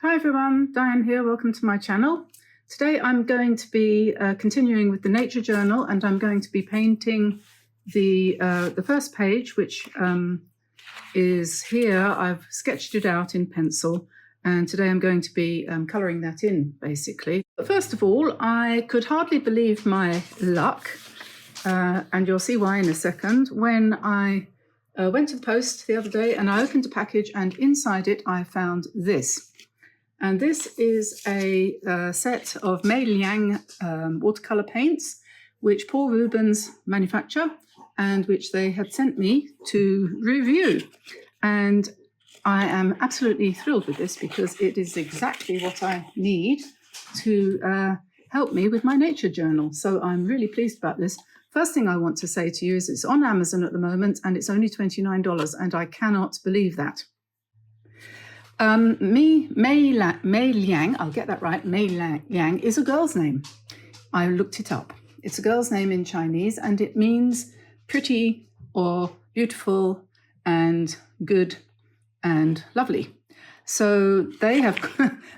Hi everyone, Diane here, welcome to my channel. Today I'm going to be continuing with the nature journal, and I'm going to be painting the first page, which is here. I've sketched it out in pencil, and today I'm going to be colouring that in basically. But first of all, I could hardly believe my luck, and you'll see why in a second, when I went to the post the other day and I opened a package, and inside it I found this. And this is a set of MeilLiang watercolor paints, which Paul Rubens manufacture and which they had sent me to review. And I am absolutely thrilled with this because it is exactly what I need to help me with my nature journal. So I'm really pleased about this. First thing I want to say to you is it's on Amazon at the moment and it's only $29, and I cannot believe that. MeilLiang, I'll get that right, MeilLiang is a girl's name. I looked it up. It's a girl's name in Chinese, and it means pretty or beautiful and good and lovely. So they have,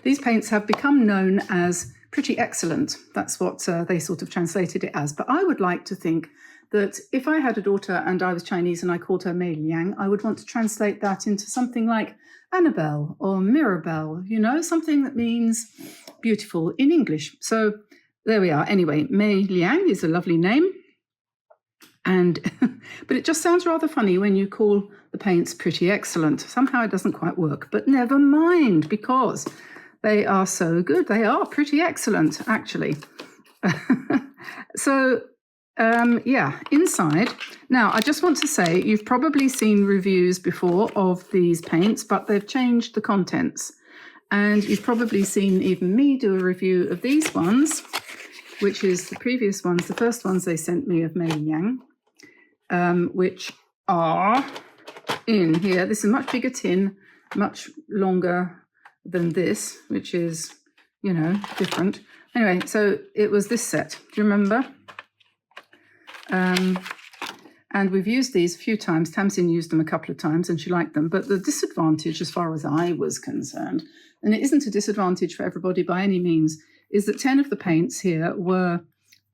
these paints have become known as pretty excellent. That's what they sort of translated it as. But I would like to think that if I had a daughter and I was Chinese and I called her MeilLiang, I would want to translate that into something like Annabelle or Mirabelle, you know, something that means beautiful in English. So there we are. Anyway, MeilLiang is a lovely name, and but it just sounds rather funny when you call the paints pretty excellent. Somehow it doesn't quite work, but never mind, because they are so good. They are pretty excellent, actually. So yeah, inside. Now, I just want to say, you've probably seen reviews before of these paints, but they've changed the contents. And you've probably seen even me do a review of these ones, which is the previous ones, the first ones they sent me of MeilLiang, which are in here. This is a much bigger tin, much longer than this, which is, you know, different. Anyway, so it was this set. Do you remember? And we've used these a few times. Tamsin used them a couple of times and she liked them. But the disadvantage, as far as I was concerned, and it isn't a disadvantage for everybody by any means, is that 10 of the paints here were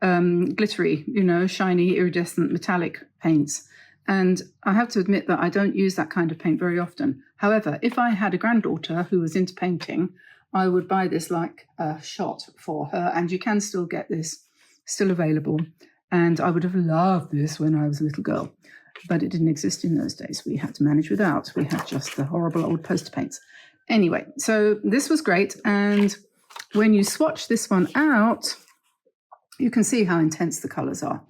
glittery, you know, shiny, iridescent, metallic paints. And I have to admit that I don't use that kind of paint very often. However, if I had a granddaughter who was into painting, I would buy this like a shot for her. And you can still get this, still available. And I would have loved this when I was a little girl, but it didn't exist in those days. We had to manage without. We had just the horrible old poster paints. Anyway, so this was great. And when you swatch this one out, you can see how intense the colours are.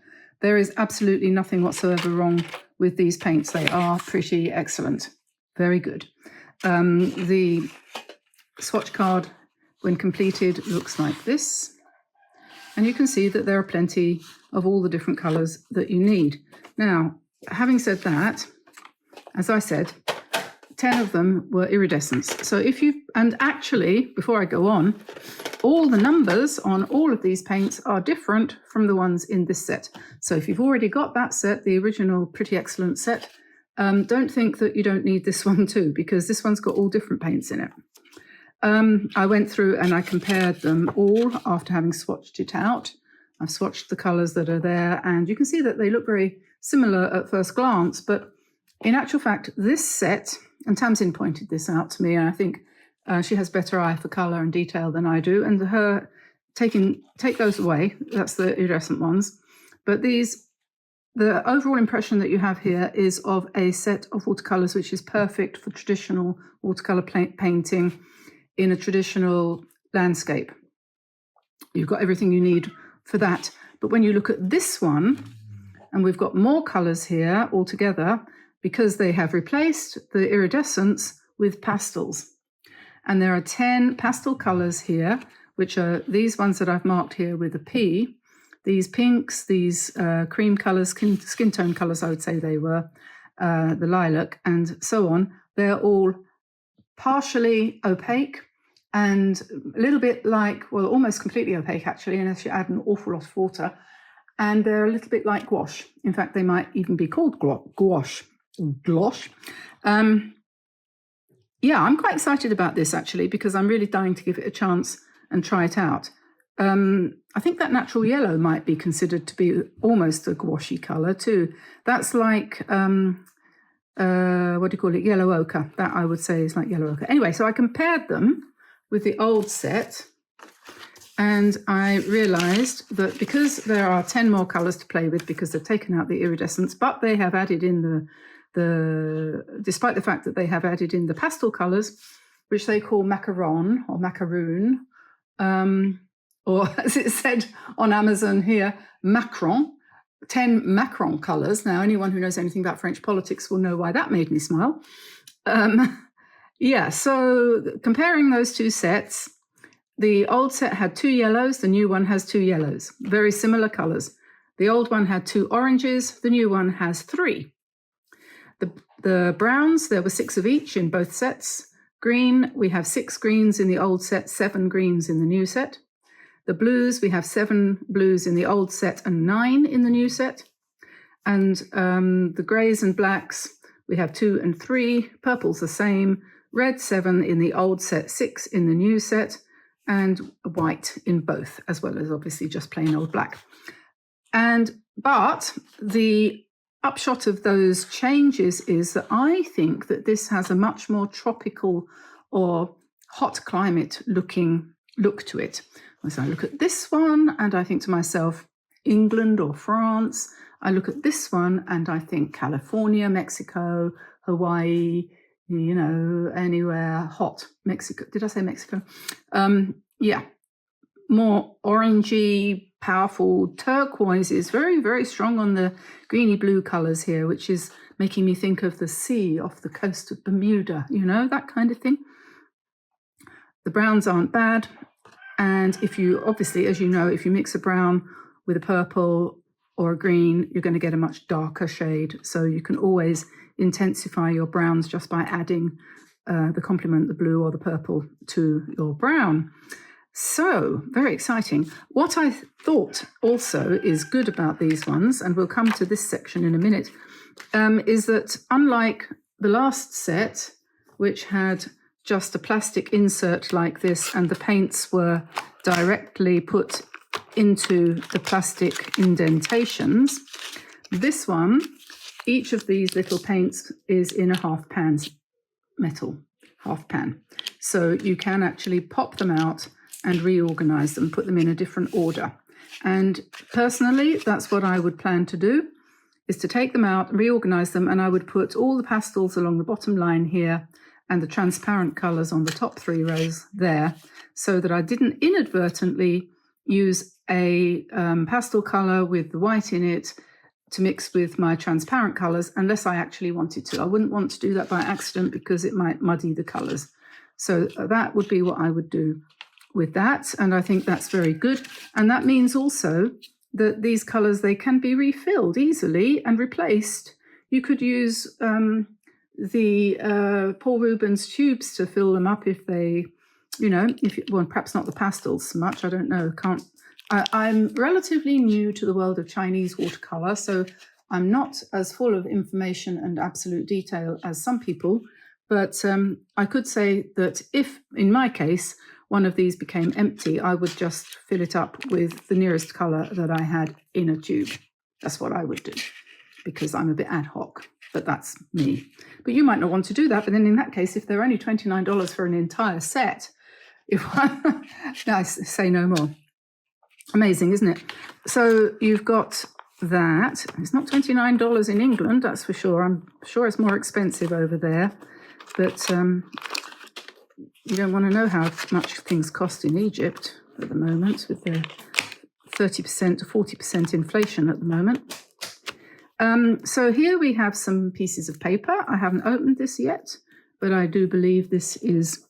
There is absolutely nothing whatsoever wrong with these paints. They are pretty excellent. Very good. The swatch card, when completed, looks like this. And you can see that there are plenty of all the different colours that you need. Now, having said that, as I said, 10 of them were iridescents. So if you, and actually, before I go on, all the numbers on all of these paints are different from the ones in this set. So if you've already got that set, the original Pretty Excellent set, don't think that you don't need this one too, because this one's got all different paints in it. I went through and I compared them all after having swatched it out. I've swatched the colours that are there, and you can see that they look very similar at first glance, but in actual fact, this set, and Tamsin pointed this out to me, and I think she has better eye for colour and detail than I do, and her take those away, that's the iridescent ones, but these, the overall impression that you have here is of a set of watercolours which is perfect for traditional watercolour painting in a traditional landscape. You've got everything you need for that. But when you look at this one, and we've got more colours here altogether, because they have replaced the iridescents with pastels. And there are 10 pastel colours here, which are these ones that I've marked here with a P. These pinks, these cream colours, skin tone colours, I would say they were, the lilac, and so on. They're all partially opaque and a little bit like, well, almost completely opaque actually, unless you add an awful lot of water. And they're a little bit like gouache. In fact, they might even be called gouache. yeah, I'm quite excited about this actually, because I'm really dying to give it a chance and try it out. I think that natural yellow might be considered to be almost a gouache color too. That's like, what do you call it? Yellow ochre. That I would say is like yellow ochre. Anyway, so I compared them with the old set, and I realized that because there are 10 more colors to play with, because they've taken out the iridescence, but they have added in despite the fact that they have added in the pastel colors, which they call macaron or macaroon, or as it said on Amazon here, Macron, 10 Macron colors. Now, anyone who knows anything about French politics will know why that made me smile. Yeah, so comparing those two sets, the old set had 2 yellows, the new one has 2 yellows, very similar colors. The old one had 2 oranges, the new one has 3. The browns, there were 6 of each in both sets. Green, we have 6 greens in the old set, 7 greens in the new set. The blues, we have 7 blues in the old set and 9 in the new set. And the greys and blacks, we have 2 and 3. Purple's the same. Red, 7 in the old set, 6 in the new set, and white in both, as well as obviously just plain old black. But the upshot of those changes is that I think that this has a much more tropical or hot climate look to it. As I look at this one and I think to myself, England or France. I look at this one and I think California, Mexico, Hawaii, you know, anywhere hot. Mexico. Did I say Mexico? Yeah, more orangey, powerful turquoise is very, very strong on the greeny blue colors here, which is making me think of the sea off the coast of Bermuda, you know, that kind of thing. The browns aren't bad. And if you, obviously, as you know, if you mix a brown with a purple or a green, you're going to get a much darker shade. So you can always intensify your browns just by adding the complement, the blue or the purple, to your brown. So, very exciting. What I thought also is good about these ones, and we'll come to this section in a minute, is that unlike the last set, which had just a plastic insert like this, and the paints were directly put into the plastic indentations, this one, each of these little paints is in a half pan, metal half pan. So you can actually pop them out and reorganize them, put them in a different order. And personally, that's what I would plan to do, is to take them out, reorganize them, and I would put all the pastels along the bottom line here and the transparent colors on the top 3 rows there, so that I didn't inadvertently use a pastel color with the white in it to mix with my transparent colors, unless I actually wanted to. I wouldn't want to do that by accident because it might muddy the colors. So that would be what I would do with that, and I think that's very good. And that means also that these colors, they can be refilled easily and replaced. You could use the Paul Rubens tubes to fill them up if they, you know, well, perhaps not the pastels so much, I don't know, I'm relatively new to the world of Chinese watercolor, so I'm not as full of information and absolute detail as some people, but I could say that if, in my case, one of these became empty, I would just fill it up with the nearest color that I had in a tube. That's what I would do, because I'm a bit ad hoc, but that's me. But you might not want to do that, but then in that case, if they're only $29 for an entire set, I say no more. Amazing, isn't it? So you've got that. It's not $29 in England, that's for sure. I'm sure it's more expensive over there, but you don't want to know how much things cost in Egypt at the moment, with their 30% to 40% inflation at the moment. So here we have some pieces of paper. I haven't opened this yet, but I do believe this is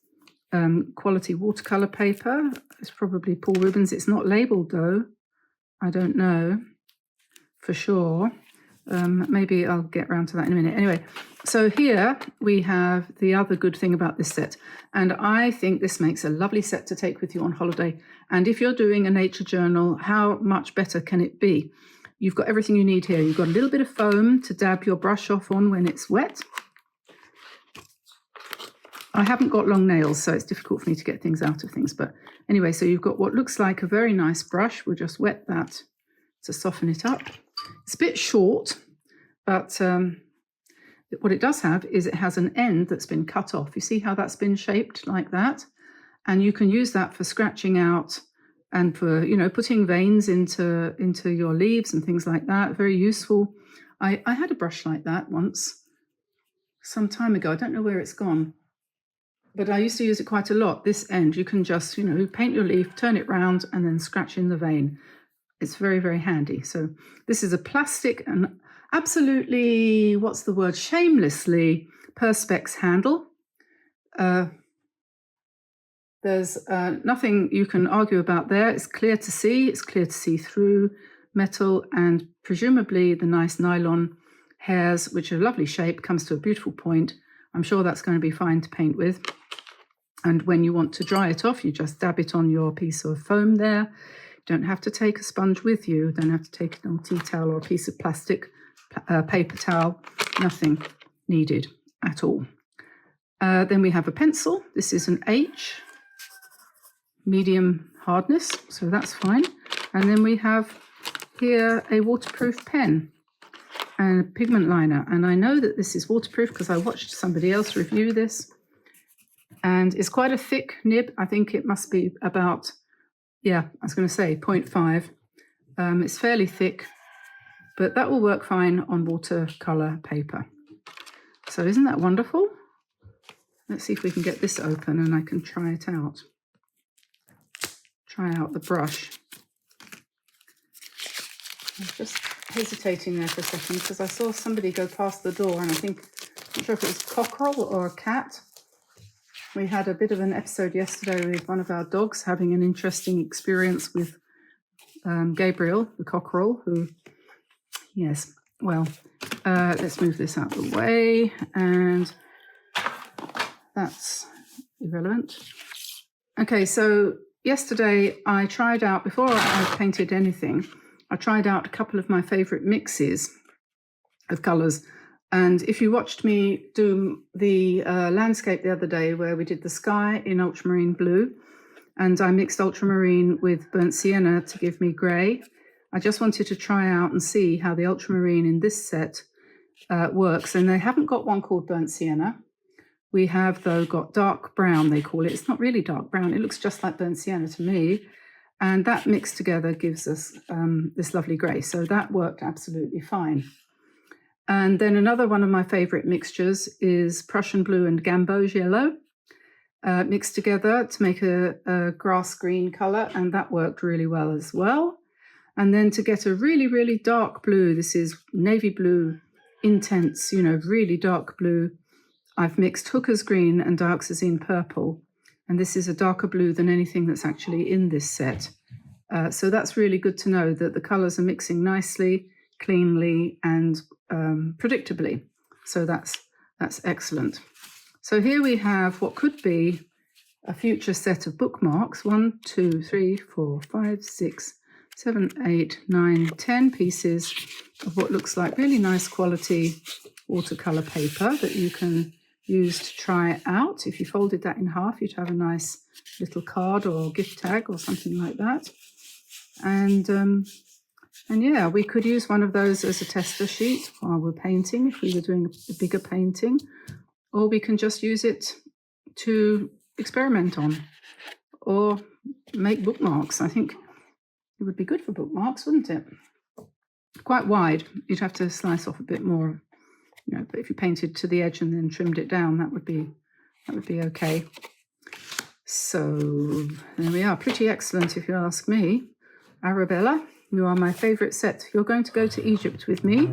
quality watercolor paper. It's probably Paul Rubens. It's not labeled though. I don't know for sure. Maybe I'll get around to that in a minute. Anyway, so here we have the other good thing about this set. And I think this makes a lovely set to take with you on holiday. And if you're doing a nature journal, how much better can it be? You've got everything you need here. You've got a little bit of foam to dab your brush off on when it's wet. I haven't got long nails, so it's difficult for me to get things out of things. But anyway, so you've got what looks like a very nice brush. We'll just wet that to soften it up. It's a bit short, but what it does have is it has an end that's been cut off. You see how that's been shaped like that? And you can use that for scratching out and for, you know, putting veins into your leaves and things like that. Very useful. I had a brush like that once, some time ago. I don't know where it's gone, but I used to use it quite a lot. This end, you can just, you know, paint your leaf, turn it round, and then scratch in the vein. It's very, very handy. So this is a plastic and absolutely, what's the word, shamelessly Perspex handle. There's nothing you can argue about there. It's clear to see. It's clear to see through metal, and presumably the nice nylon hairs, which are a lovely shape, comes to a beautiful point. I'm sure that's going to be fine to paint with. And when you want to dry it off, you just dab it on your piece of foam there. You don't have to take a sponge with you. You don't have to take an old tea towel or a piece of plastic paper towel. Nothing needed at all. Then we have a pencil. This is an H, medium hardness, so that's fine. And then we have here a waterproof pen and a pigment liner. And I know that this is waterproof because I watched somebody else review this. And it's quite a thick nib. I think it must be about, yeah, I was going to say 0.5. It's fairly thick, but that will work fine on watercolor paper. So isn't that wonderful? Let's see if we can get this open and I can try it out. Try out the brush. I was just hesitating there for a second because I saw somebody go past the door, and I'm not sure if it was a cockerel or a cat. We had a bit of an episode yesterday with one of our dogs having an interesting experience with Gabriel, the cockerel, who, yes, well, let's move this out of the way, and that's irrelevant. Okay, so yesterday I tried out, before I painted anything, I tried out a couple of my favorite mixes of colors. And if you watched me do the landscape the other day where we did the sky in ultramarine blue, and I mixed ultramarine with burnt sienna to give me grey, I just wanted to try out and see how the ultramarine in this set works. And they haven't got one called burnt sienna. We have, though, got dark brown, they call it. It's not really dark brown. It looks just like burnt sienna to me. And that mixed together gives us this lovely grey. So that worked absolutely fine. And then another one of my favorite mixtures is Prussian blue and Gamboge yellow mixed together to make a grass green color. And that worked really well as well. And then to get a really, really dark blue, this is navy blue, intense, you know, really dark blue. I've mixed Hooker's green and dioxazine purple. And this is a darker blue than anything that's actually in this set. So that's really good to know that the colors are mixing nicely, cleanly, and predictably. So that's excellent. So here we have what could be a future set of bookmarks. 1, 2, 3, 4, 5, 6, 7, 8, 9, 10 pieces of what looks like really nice quality watercolor paper that you can use to try out. If you folded that in half, you'd have a nice little card or gift tag or something like that. And yeah, we could use one of those as a tester sheet while we're painting, if we were doing a bigger painting, or we can just use it to experiment on or make bookmarks. I think it would be good for bookmarks, wouldn't it? Quite wide. You'd have to slice off a bit more, you know, but if you painted to the edge and then trimmed it down, that would be okay. So there we are. Pretty excellent, if you ask me. Arabella, you are my favorite set. You're going to go to Egypt with me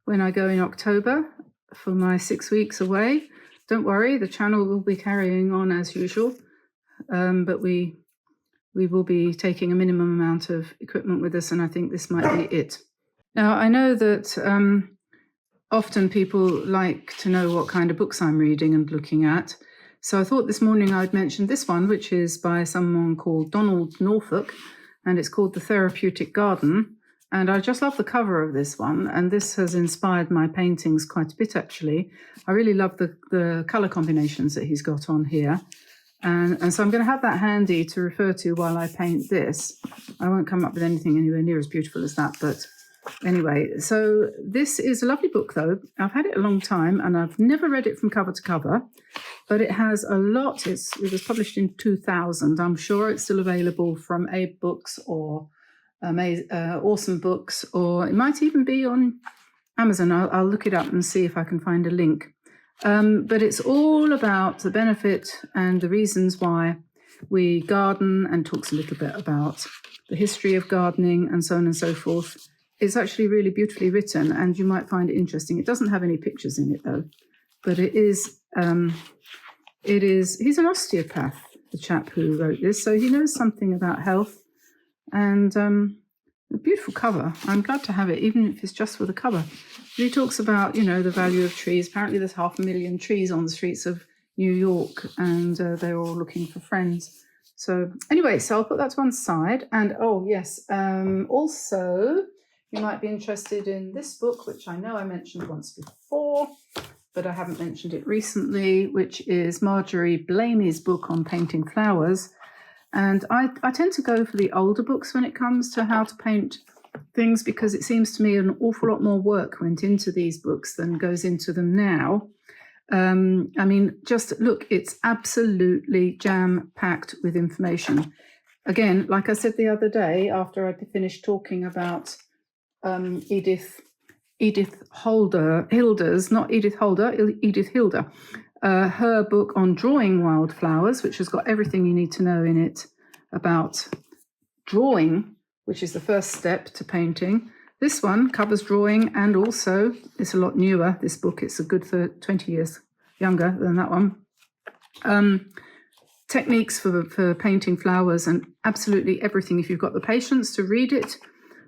when I go in October for my 6 weeks away. Don't worry, the channel will be carrying on as usual, but we will be taking a minimum amount of equipment with us, and I think this might be it. Now, I know that often people like to know what kind of books I'm reading and looking at. So I thought this morning I'd mention this one, which is by someone called Donald Norfolk, and it's called The Therapeutic Garden. And I just love the cover of this one. And this has inspired my paintings quite a bit, actually. I really love the colour combinations that he's got on here. And so I'm going to have that handy to refer to while I paint this. I won't come up with anything anywhere near as beautiful as that, but anyway. So this is a lovely book, though. I've had it a long time, and I've never read it from cover to cover, but it has a lot. It was published in 2000. I'm sure it's still available from Abe Books or Awesome Books, or it might even be on Amazon. I'll look it up and see if I can find a link. But it's all about the benefit and the reasons why we garden, and talks a little bit about the history of gardening and so on and so forth. It's actually really beautifully written, and you might find it interesting. It doesn't have any pictures in it, though, but it is, he's an osteopath, the chap who wrote this, so he knows something about health. And a beautiful cover. I'm glad to have it, even if it's just for the cover. He talks about, the value of trees. Apparently there's 500,000 trees on the streets of New York, and they're all looking for friends. So anyway, so I'll put that to one side. And oh yes, also you might be interested in this book, which I know I mentioned once before, but I haven't mentioned it recently, which is Marjorie Blamey's book on painting flowers. And I tend to go for the older books when it comes to how to paint things, because it seems to me an awful lot more work went into these books than goes into them now. I mean, just look, it's absolutely jam-packed with information. Again, like I said the other day, after I finished talking about Edith Hilder's, not Edith Holder, Edith Hilder, her book on drawing wildflowers, which has got everything you need to know in it about drawing, which is the first step to painting. This one covers drawing, and also it's a lot newer, this book. It's a good 20 years younger than that one. Techniques for painting flowers and absolutely everything. If you've got the patience to read it,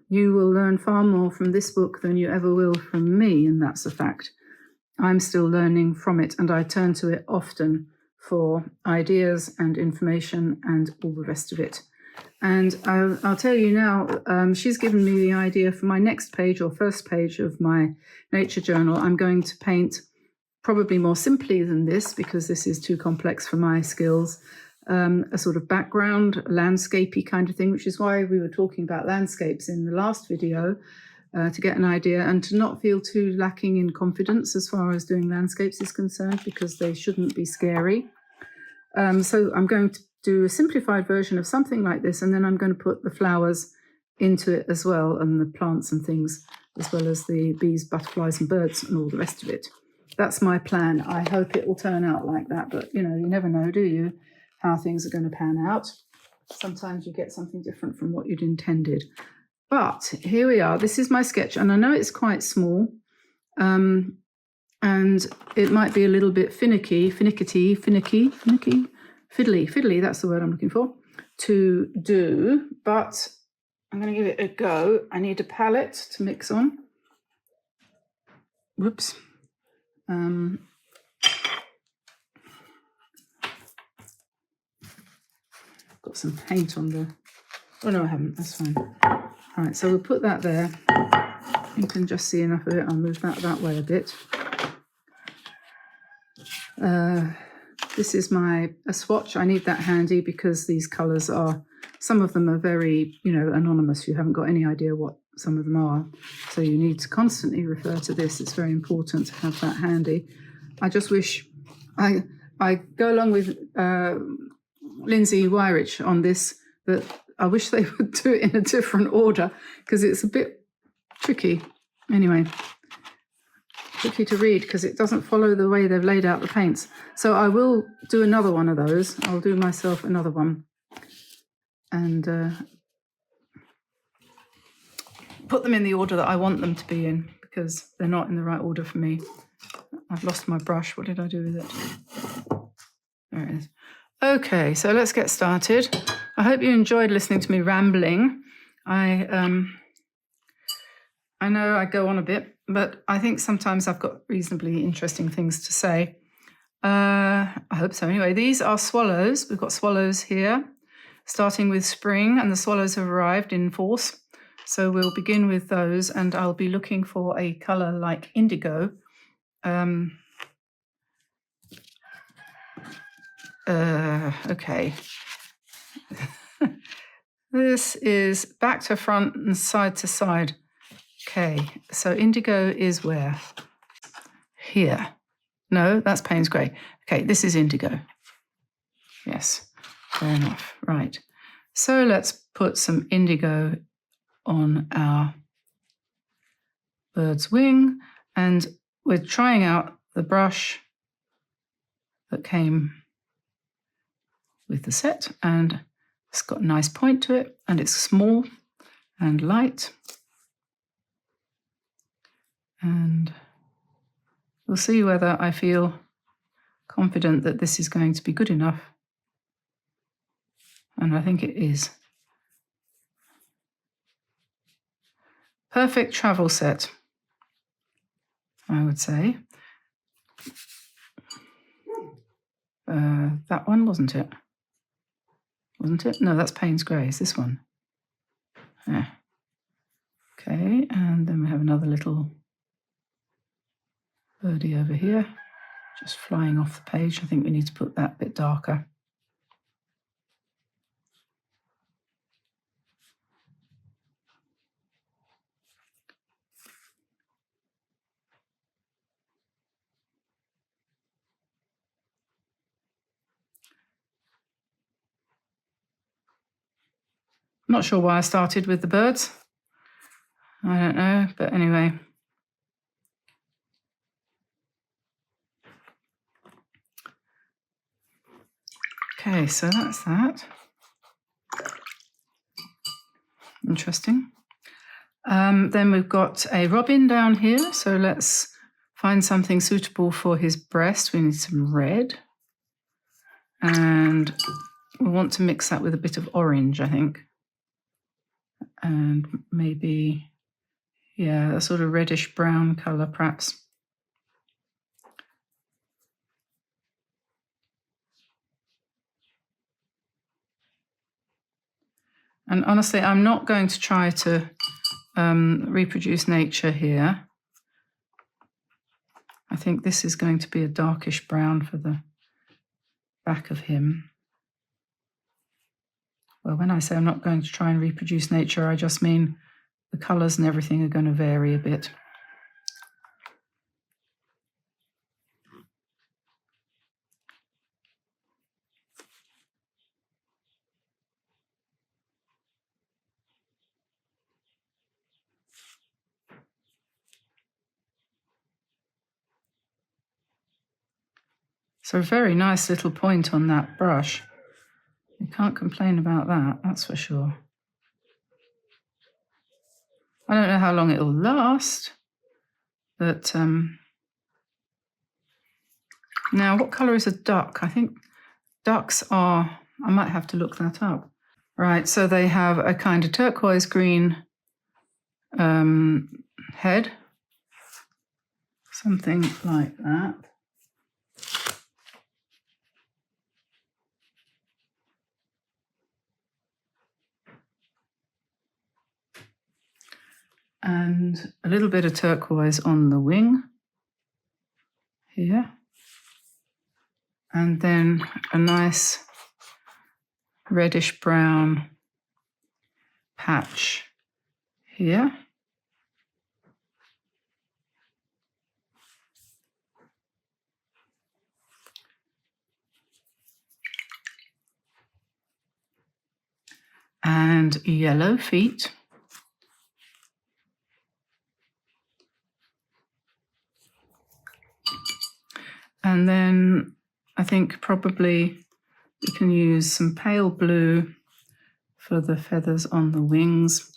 you will learn far more from this book than you ever will from me, and that's a fact. I'm still learning from it, and I turn to it often for ideas and information and all the rest of it. And I'll tell you now, she's given me the idea for my next page, or first page of my nature journal. I'm going to paint probably more simply than this, because this is too complex for my skills, a sort of background, landscapey kind of thing, which is why we were talking about landscapes in the last video, to get an idea and to not feel too lacking in confidence as far as doing landscapes is concerned, because they shouldn't be scary. So I'm going to do a simplified version of something like this, and then I'm going to put the flowers into it as well, and the plants and things, as well as the bees, butterflies and birds and all the rest of it. That's my plan. I hope it will turn out like that, but you never know, do you, how things are going to pan out. Sometimes you get something different from what you'd intended. But here we are. This is my sketch, and I know it's quite small, and it might be a little bit fiddly, that's the word I'm looking for, to do, but I'm going to give it a go. I need a palette to mix on. Whoops. Got some paint on the... Oh, no, I haven't. That's fine. All right, so we'll put that there. You can just see enough of it. I'll move that way a bit. This is a swatch. I need that handy because these colours some of them are very, anonymous. You haven't got any idea what some of them are. So you need to constantly refer to this. It's very important to have that handy. I just wish I go along with Lindsay Wyrich on this, that I wish they would do it in a different order, because it's a bit tricky. Anyway, tricky to read because it doesn't follow the way they've laid out the paints. So I will do another one of those. I'll do myself another one and put them in the order that I want them to be in, because they're not in the right order for me. I've lost my brush. What did I do with it? There it is. Okay, so let's get started. I hope you enjoyed listening to me rambling. I know I go on a bit, but I think sometimes I've got reasonably interesting things to say. I hope so. Anyway, these are swallows. We've got swallows here, starting with spring, and the swallows have arrived in force. So we'll begin with those, and I'll be looking for a colour like indigo. Okay. This is back to front and side to side. Okay, so indigo is where? Here. No, that's Payne's grey. Okay, this is indigo. Yes, fair enough. Right. So let's put some indigo on our bird's wing, and we're trying out the brush that came with the set, and it's got a nice point to it, and it's small and light. And we'll see whether I feel confident that this is going to be good enough. And I think it is. Perfect travel set, I would say. That one, wasn't it? Wasn't it? No, that's Payne's grey. Is this one? Yeah. Okay, and then we have another little birdie over here, just flying off the page. I think we need to put that bit darker. I'm not sure why I started with the birds. I don't know, but anyway. Okay, so that's that. Interesting. Then we've got a robin down here, so let's find something suitable for his breast. We need some red. And we want to mix that with a bit of orange, I think. And maybe, yeah, a sort of reddish brown colour perhaps. And honestly, I'm not going to try to reproduce nature here. I think this is going to be a darkish brown for the back of him. Well, when I say I'm not going to try and reproduce nature, I just mean the colours and everything are going to vary a bit. So a very nice little point on that brush. You can't complain about that, that's for sure. I don't know how long it'll last, but now what colour is a duck? I think ducks are, I might have to look that up. Right, so they have a kind of turquoise green head, something like that. And a little bit of turquoise on the wing here. And then a nice reddish brown patch here. And yellow feet. And then I think probably we can use some pale blue for the feathers on the wings.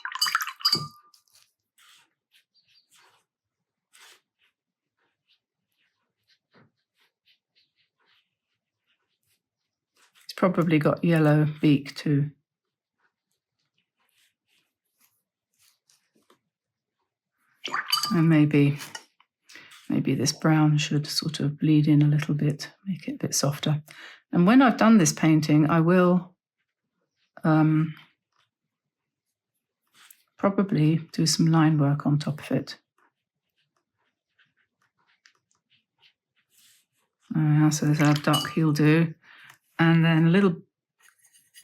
It's probably got yellow beak too. And maybe this brown should sort of bleed in a little bit, make it a bit softer. And when I've done this painting, I will probably do some line work on top of it. So there's our duck he'll do. And then a little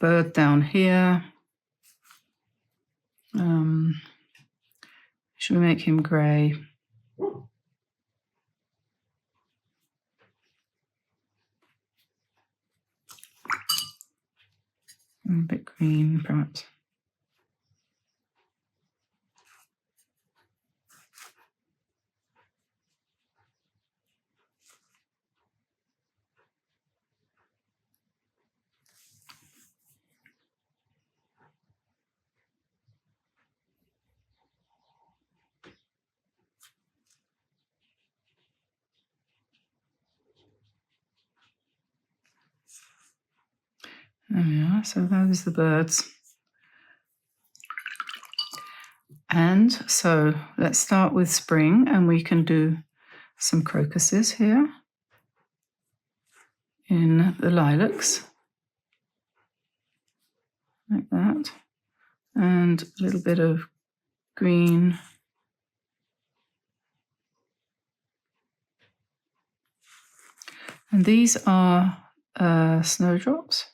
bird down here. Should we make him grey? A bit green, perhaps. There we are, so those are the birds. And so let's start with spring, and we can do some crocuses here in the lilacs, like that, and a little bit of green. And these are snowdrops.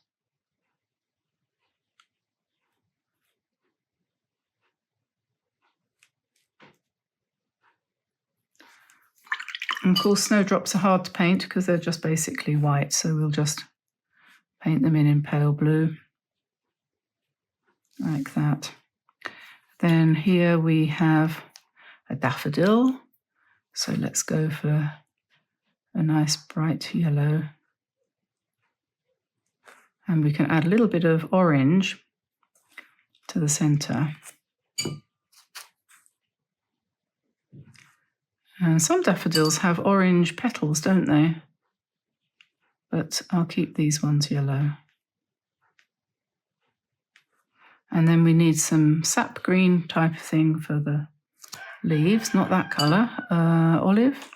And of course, snowdrops are hard to paint because they're just basically white, so we'll just paint them in pale blue, like that. Then here we have a daffodil, so let's go for a nice bright yellow. And we can add a little bit of orange to the center. And some daffodils have orange petals, don't they? But I'll keep these ones yellow. And then we need some sap green type of thing for the leaves, not that colour, olive,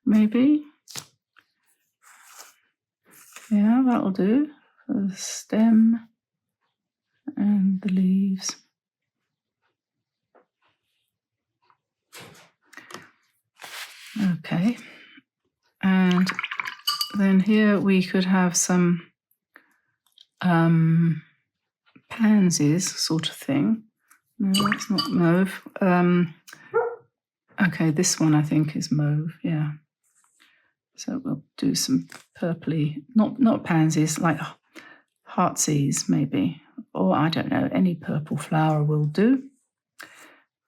maybe. Yeah, that'll do for the stem and the leaves. Okay, and then here we could have some pansies sort of thing. No, that's not mauve. Okay, this one I think is mauve, yeah. So we'll do some purpley, not pansies, like heartsease maybe, or I don't know, any purple flower will do.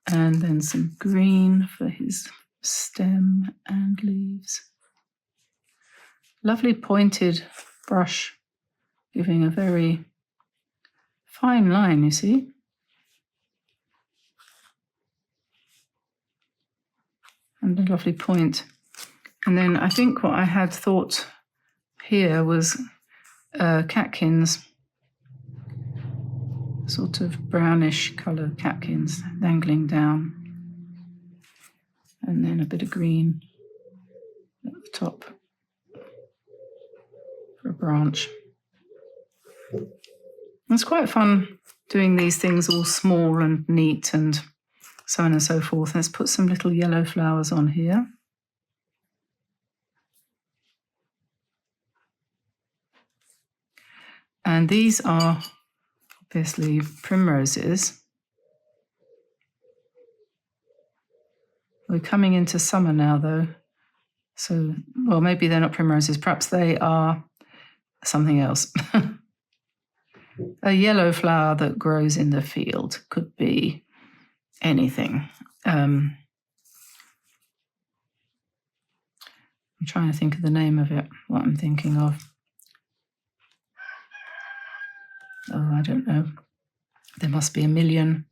And then some green for his stem and leaves. Lovely pointed brush, giving a very fine line, you see. And a lovely point. And then I think what I had thought here was catkins, sort of brownish colour catkins dangling down. And then a bit of green at the top for a branch. It's quite fun doing these things all small and neat and so on and so forth. Let's put some little yellow flowers on here. And these are obviously primroses. We're coming into summer now, though. So, well, maybe they're not primroses. Perhaps they are something else. A yellow flower that grows in the field could be anything. I'm trying to think of the name of it, what I'm thinking of. Oh, I don't know. There must be a million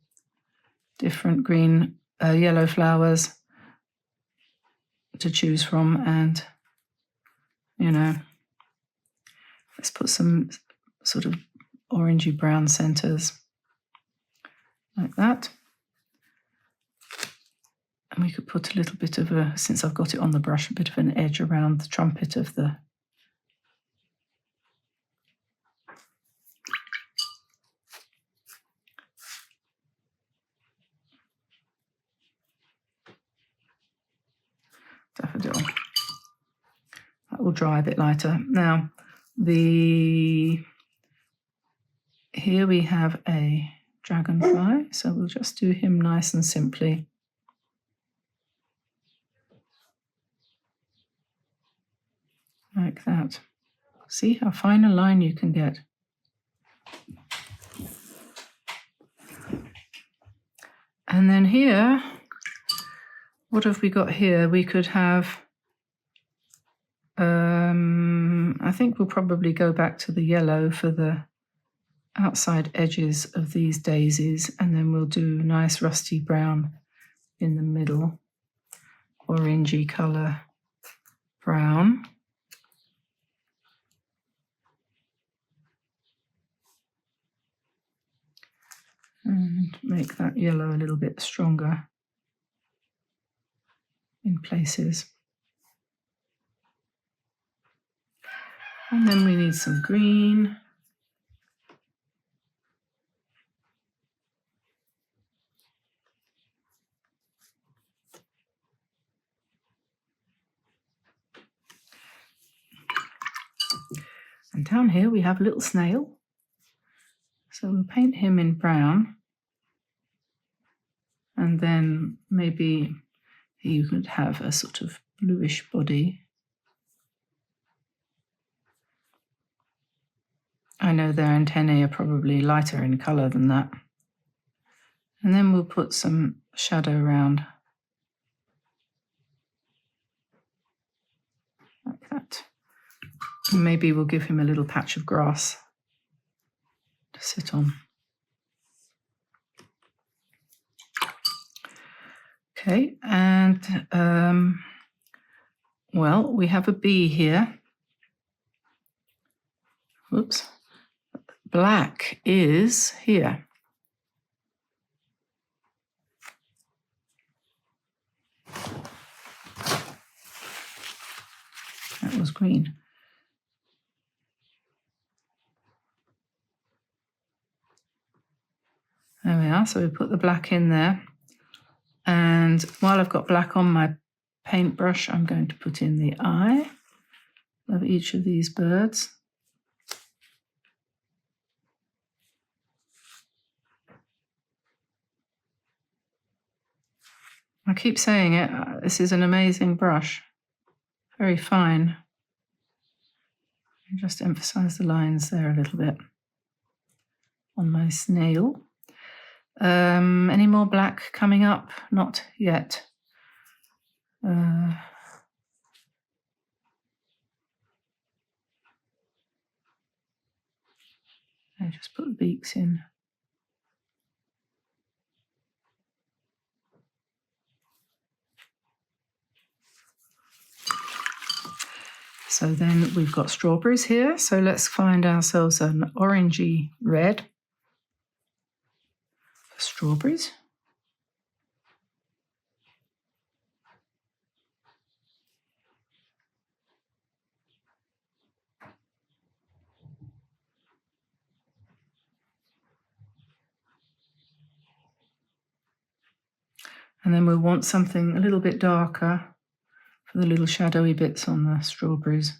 different green, yellow flowers to choose from, and let's put some sort of orangey brown centers like that. And we could put a little bit of a, since I've got it on the brush, a bit of an edge around the trumpet of the will dry a bit lighter. Now, here we have a dragonfly, so we'll just do him nice and simply. Like that. See how fine a line you can get. And then here, what have we got here? We could have, I think we'll probably go back to the yellow for the outside edges of these daisies, and then we'll do nice rusty brown in the middle, orangey colour brown. And make that yellow a little bit stronger in places. And then we need some green. And down here we have a little snail. So we'll paint him in brown. And then maybe you could have a sort of bluish body. I know their antennae are probably lighter in colour than that. And then we'll put some shadow around. Like that. And maybe we'll give him a little patch of grass to sit on. Okay, and well, we have a bee here. Whoops. Black is here. That was green. There we are, so we put the black in there. And while I've got black on my paintbrush, I'm going to put in the eye of each of these birds. I keep saying it, this is an amazing brush, very fine. Just emphasize the lines there a little bit on my snail. Any more black coming up? Not yet. I just put the beaks in. So then we've got strawberries here. So let's find ourselves an orangey red for strawberries. And then we'll want something a little bit darker for the little shadowy bits on the strawberries.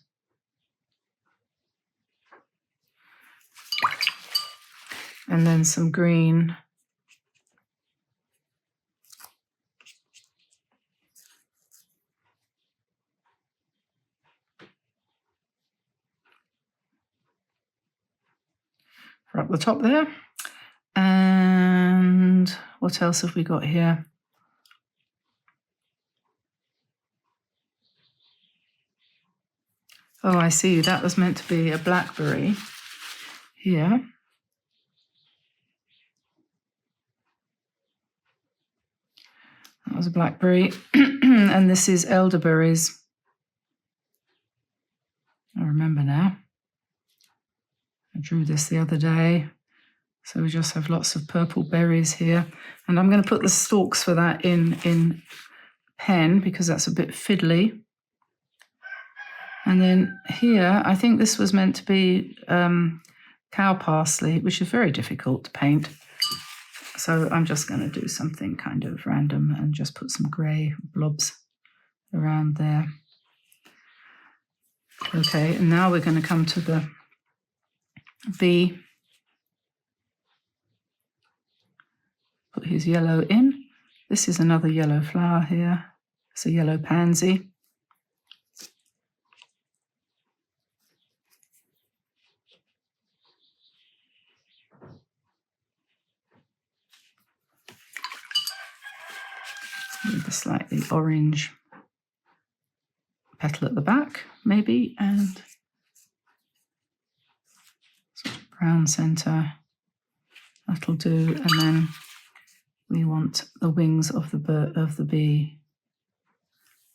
And then some green. For up the top there. And what else have we got here? Oh, I see. That was meant to be a blackberry here. That was a blackberry. And this is elderberries. I remember now. I drew this the other day. So we just have lots of purple berries here. And I'm going to put the stalks for that in pen because that's a bit fiddly. And then here, I think this was meant to be cow parsley, which is very difficult to paint. So I'm just going to do something kind of random and just put some grey blobs around there. Okay, and now we're going to come to the bee. Put his yellow in. This is another yellow flower here. It's a yellow pansy. With a slightly orange petal at the back, maybe, and sort of brown center. That'll do. And then we want the wings of the bee,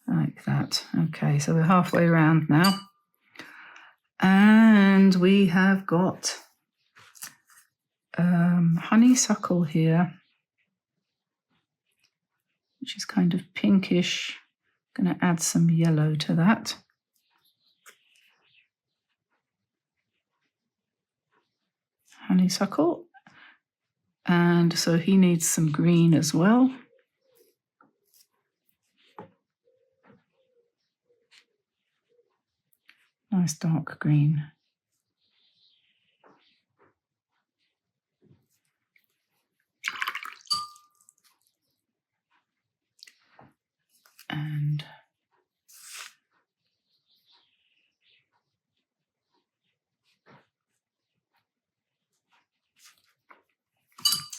like that. Okay, so we're halfway around now, and we have got honeysuckle here, which is kind of pinkish. Going to add some yellow to that. Honeysuckle. And so he needs some green as well. Nice dark green.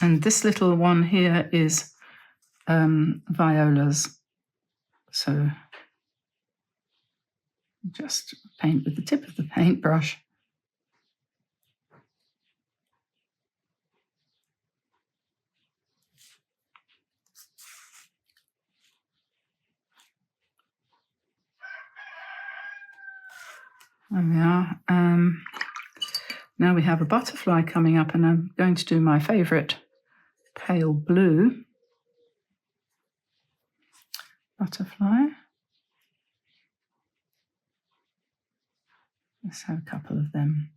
And this little one here is violas. So just paint with the tip of the paintbrush. There we are. Now we have a butterfly coming up, and I'm going to do my favourite pale blue butterfly. Let's have a couple of them.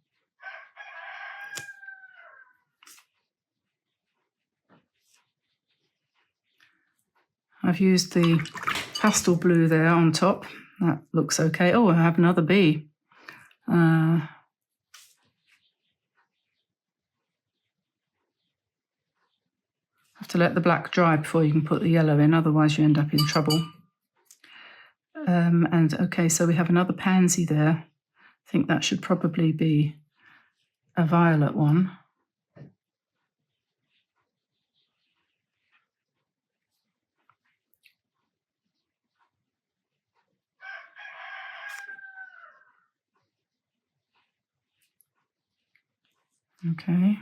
I've used the pastel blue there on top. That looks okay. Oh, I have another bee. Have to let the black dry before you can put the yellow in, otherwise you end up in trouble. And okay, so we have another pansy there. I think that should probably be a violet one. Okay.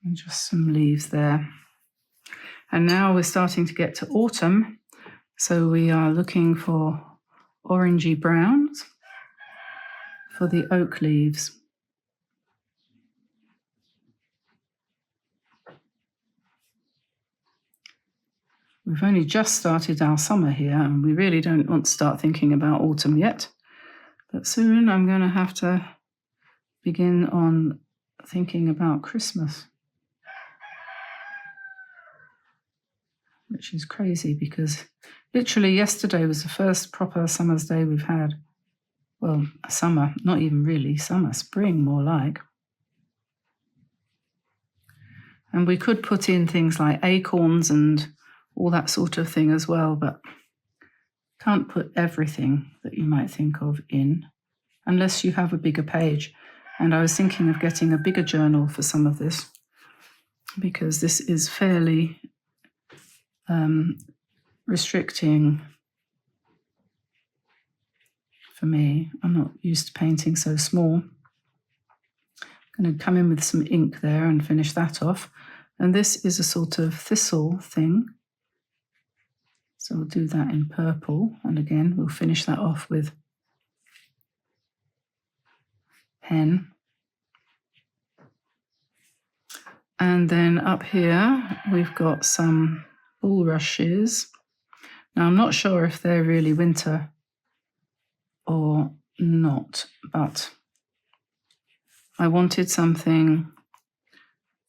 And just some leaves there. And now we're starting to get to autumn. So we are looking for orangey browns for the oak leaves. We've only just started our summer here, and we really don't want to start thinking about autumn yet. But soon I'm going to have to begin on thinking about Christmas. Which is crazy because literally yesterday was the first proper summer's day we've had. Well, summer, not even really summer, spring more like. And we could put in things like acorns and all that sort of thing as well, but can't put everything that you might think of in unless you have a bigger page. And I was thinking of getting a bigger journal for some of this because this is fairly restricting for me. I'm not used to painting so small. I'm going to come in with some ink there and finish that off. And this is a sort of thistle thing. So we'll do that in purple. And again, we'll finish that off with pen. And then up here, we've got some bulrushes. Now, I'm not sure if they're really winter or not, but I wanted something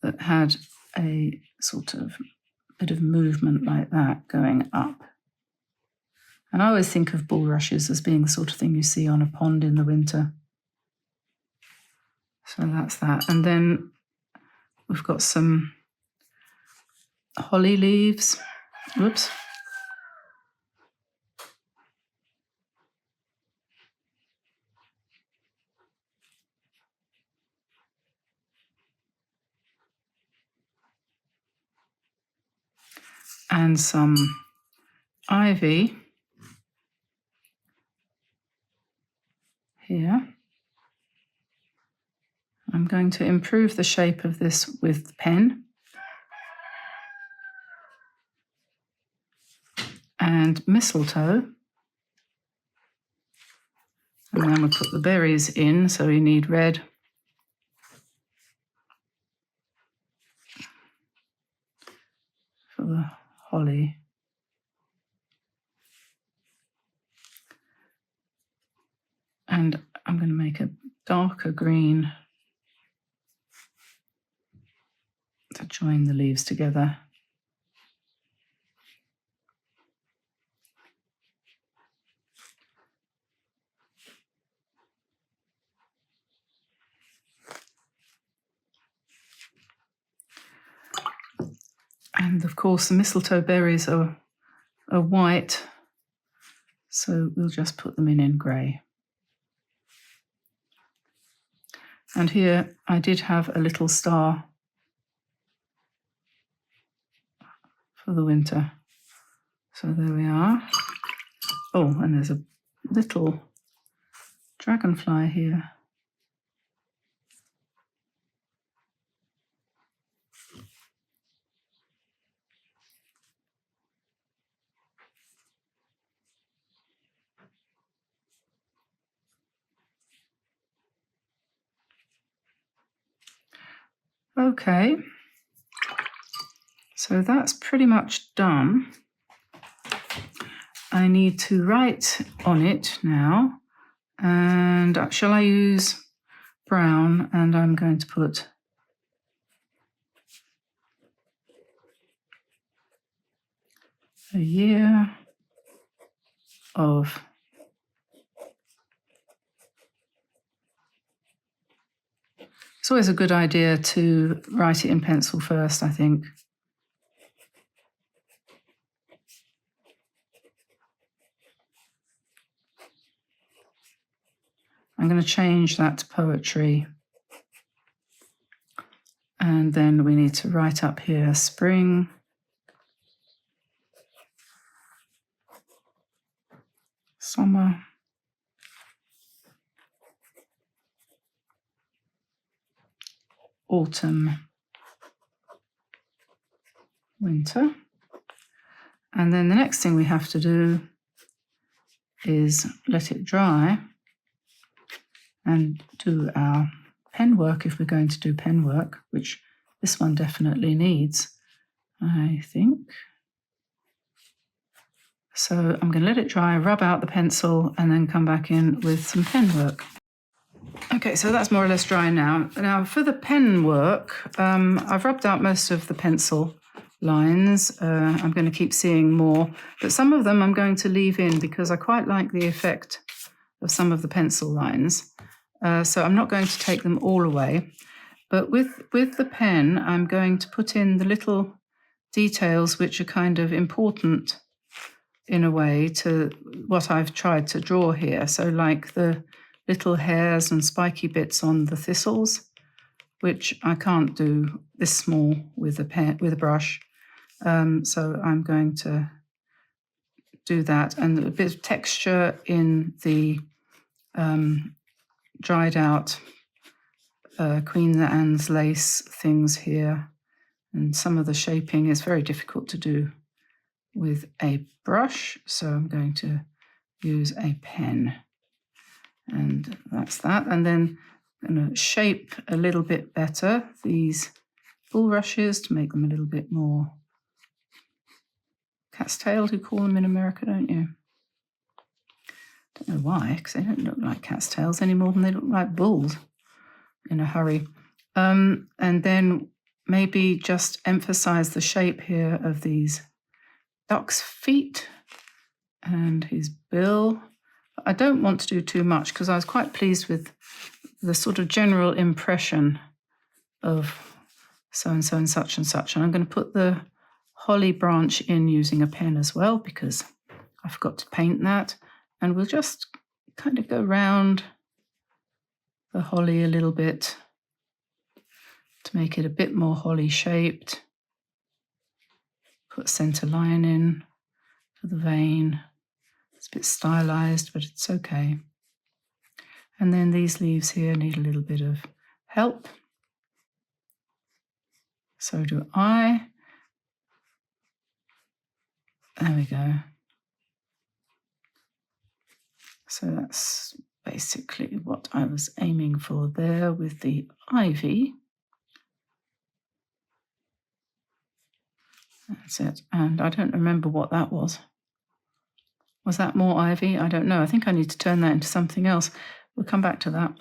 that had a sort of bit of movement like that going up. And I always think of bulrushes as being the sort of thing you see on a pond in the winter. So that's that. And then we've got some holly leaves. Whoops. And some ivy here. I'm going to improve the shape of this with the pen. And mistletoe. And then we'll put the berries in, so we need red. For the holly. And I'm going to make a darker green to join the leaves together. And of course the mistletoe berries are white, so we'll just put them in grey. And here I did have a little star for the winter. So there we are. Oh, and there's a little dragonfly here. Okay, so that's pretty much done. I need to write on it now, and shall I use brown? And I'm going to put a year of It's always a good idea to write it in pencil first, I think. I'm going to change that to poetry. And then we need to write up here spring, summer, autumn, winter. And then the next thing we have to do is let it dry and do our pen work if we're going to do pen work, which this one definitely needs, I think. So I'm going to let it dry, rub out the pencil, and then come back in with some pen work. Okay, so that's more or less dry now. Now for the pen work, I've rubbed out most of the pencil lines. I'm going to keep seeing more, but some of them I'm going to leave in because I quite like the effect of some of the pencil lines. So I'm not going to take them all away. But with the pen, I'm going to put in the little details which are kind of important in a way to what I've tried to draw here. So like the little hairs and spiky bits on the thistles, which I can't do this small with a pen, with a brush. So I'm going to do that, and a bit of texture in the dried out Queen Anne's lace things here, and some of the shaping is very difficult to do with a brush, so I'm going to use a pen. And that's that. And then I'm going to shape a little bit better these bulrushes to make them a little bit more cat's tailed, you call them in America, don't you? Don't know why, because they don't look like cat's tails any more than they look like bulls in a hurry. And then maybe just emphasize the shape here of these duck's feet and his bill. I don't want to do too much because I was quite pleased with the sort of general impression of so-and-so and such and such. And I'm going to put the holly branch in using a pen as well because I forgot to paint that. And we'll just kind of go round the holly a little bit to make it a bit more holly shaped. Put a centre line in for the vein. It's a bit stylized, but it's okay. And then these leaves here need a little bit of help. So do I. There we go. So that's basically what I was aiming for there with the ivy. That's it. And I don't remember what that was. Was that more ivy? I don't know. I think I need to turn that into something else. We'll come back to that.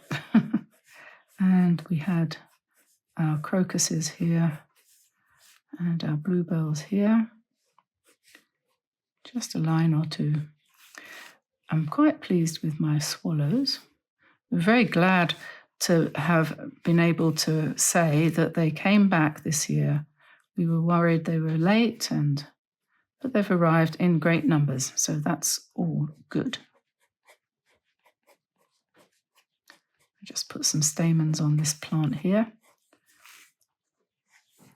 And we had our crocuses here and our bluebells here. Just a line or two. I'm quite pleased with my swallows. I'm very glad to have been able to say that they came back this year. We were worried they were late, but they've arrived in great numbers, so that's all good. I just put some stamens on this plant here.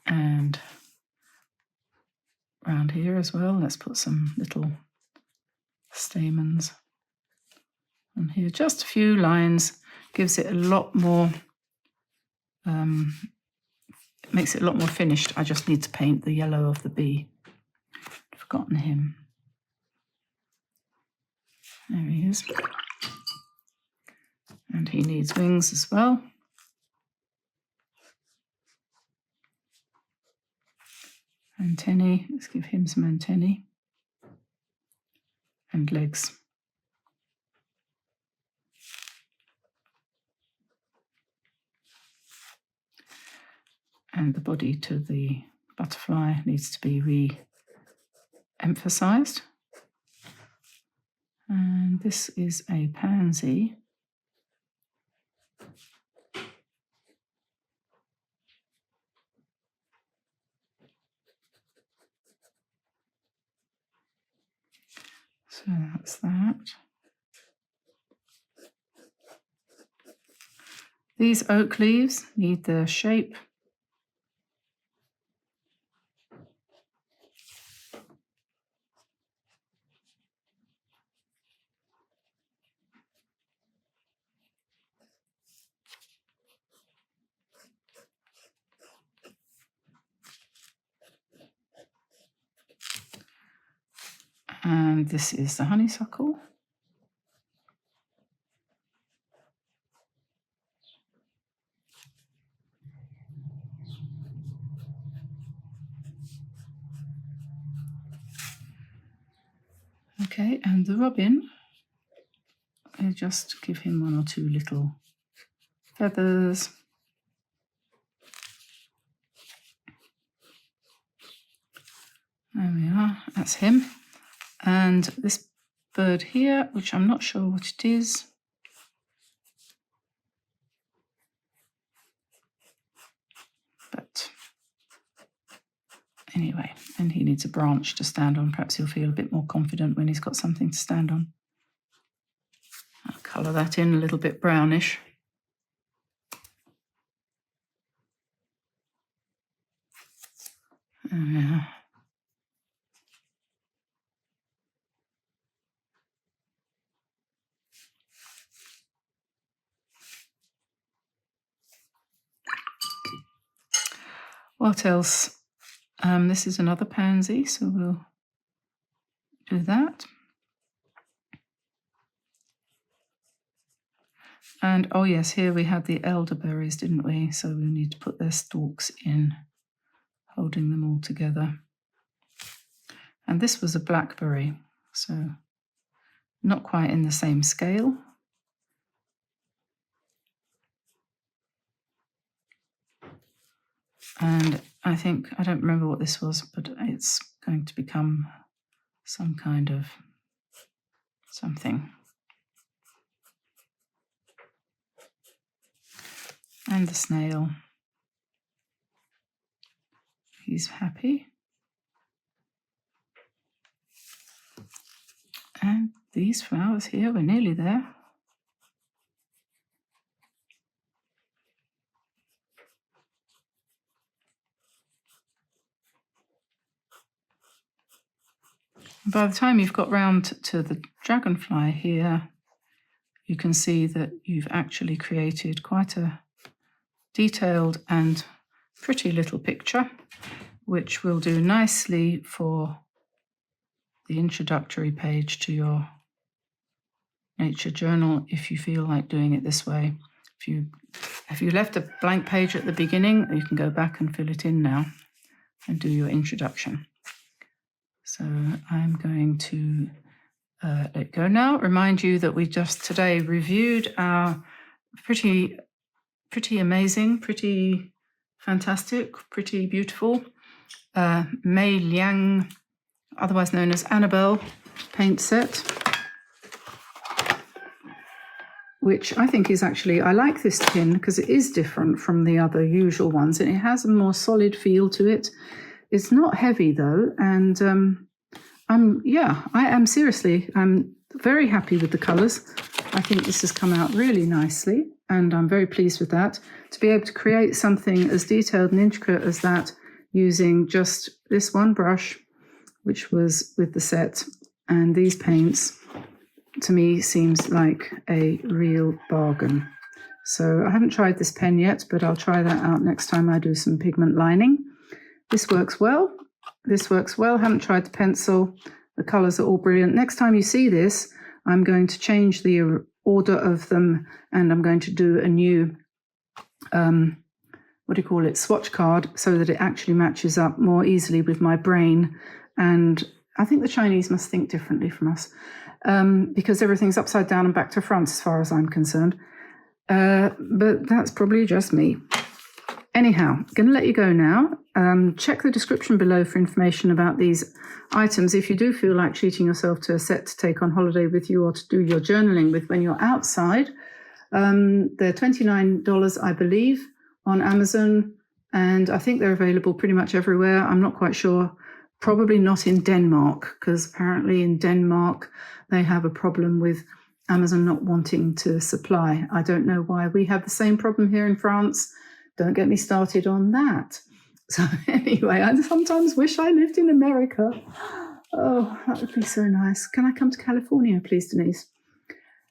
And around here as well, let's put some little stamens on here. Just a few lines, gives it a lot more, makes it a lot more finished. I just need to paint the yellow of the bee. I've forgotten him. There he is. And he needs wings as well. Antennae, let's give him some antennae. And legs. And the body to the butterfly needs to be re-emphasized. And this is a pansy. So that's that. These oak leaves need their shape. And this is the honeysuckle. Okay, and the robin, I just give him one or two little feathers. There we are, that's him. And this bird here, which I'm not sure what it is. But anyway, and he needs a branch to stand on. Perhaps he'll feel a bit more confident when he's got something to stand on. I'll colour that in a little bit brownish. There we are. What else? This is another pansy, so we'll do that. And oh yes, here we had the elderberries, didn't we? So we need to put their stalks in, holding them all together. And this was a blackberry, so not quite in the same scale. And I think, I don't remember what this was, but it's going to become some kind of something. And the snail. He's happy. And these flowers here, we're nearly there. By the time you've got round to the dragonfly here, you can see that you've actually created quite a detailed and pretty little picture, which will do nicely for the introductory page to your nature journal if you feel like doing it this way. If you left a blank page at the beginning, you can go back and fill it in now and do your introduction. So I'm going to let it go now. Remind you that we just today reviewed our pretty amazing, pretty fantastic, pretty beautiful MeilLiang, otherwise known as Annabelle paint set, which I think is actually, I like this tin because it is different from the other usual ones and it has a more solid feel to it. It's not heavy though, and I'm very happy with the colours. I think this has come out really nicely and I'm very pleased with that. To be able to create something as detailed and intricate as that using just this one brush, which was with the set, and these paints, to me seems like a real bargain. So I haven't tried this pen yet, but I'll try that out next time I do some pigment lining. This works well. This works well. Haven't tried the pencil. The colours are all brilliant. Next time you see this, I'm going to change the order of them and I'm going to do a new, swatch card so that it actually matches up more easily with my brain. And I think the Chinese must think differently from us because everything's upside down and back to front as far as I'm concerned. But that's probably just me. Anyhow, I'm going to let you go now. Check the description below for information about these items if you do feel like treating yourself to a set to take on holiday with you or to do your journaling with when you're outside. They're $29, I believe, on Amazon, and I think they're available pretty much everywhere. I'm not quite sure. Probably not in Denmark, because apparently in Denmark they have a problem with Amazon not wanting to supply. I don't know why. We have the same problem here in France. Don't get me started on that. So anyway, I sometimes wish I lived in America. Oh, that would be so nice. Can I come to California, please, Denise?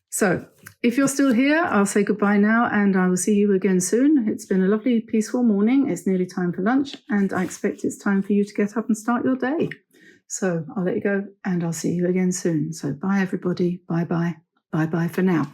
So if you're still here, I'll say goodbye now and I will see you again soon. It's been a lovely, peaceful morning. It's nearly time for lunch and I expect it's time for you to get up and start your day. So I'll let you go and I'll see you again soon. So bye, everybody. Bye-bye. Bye-bye for now.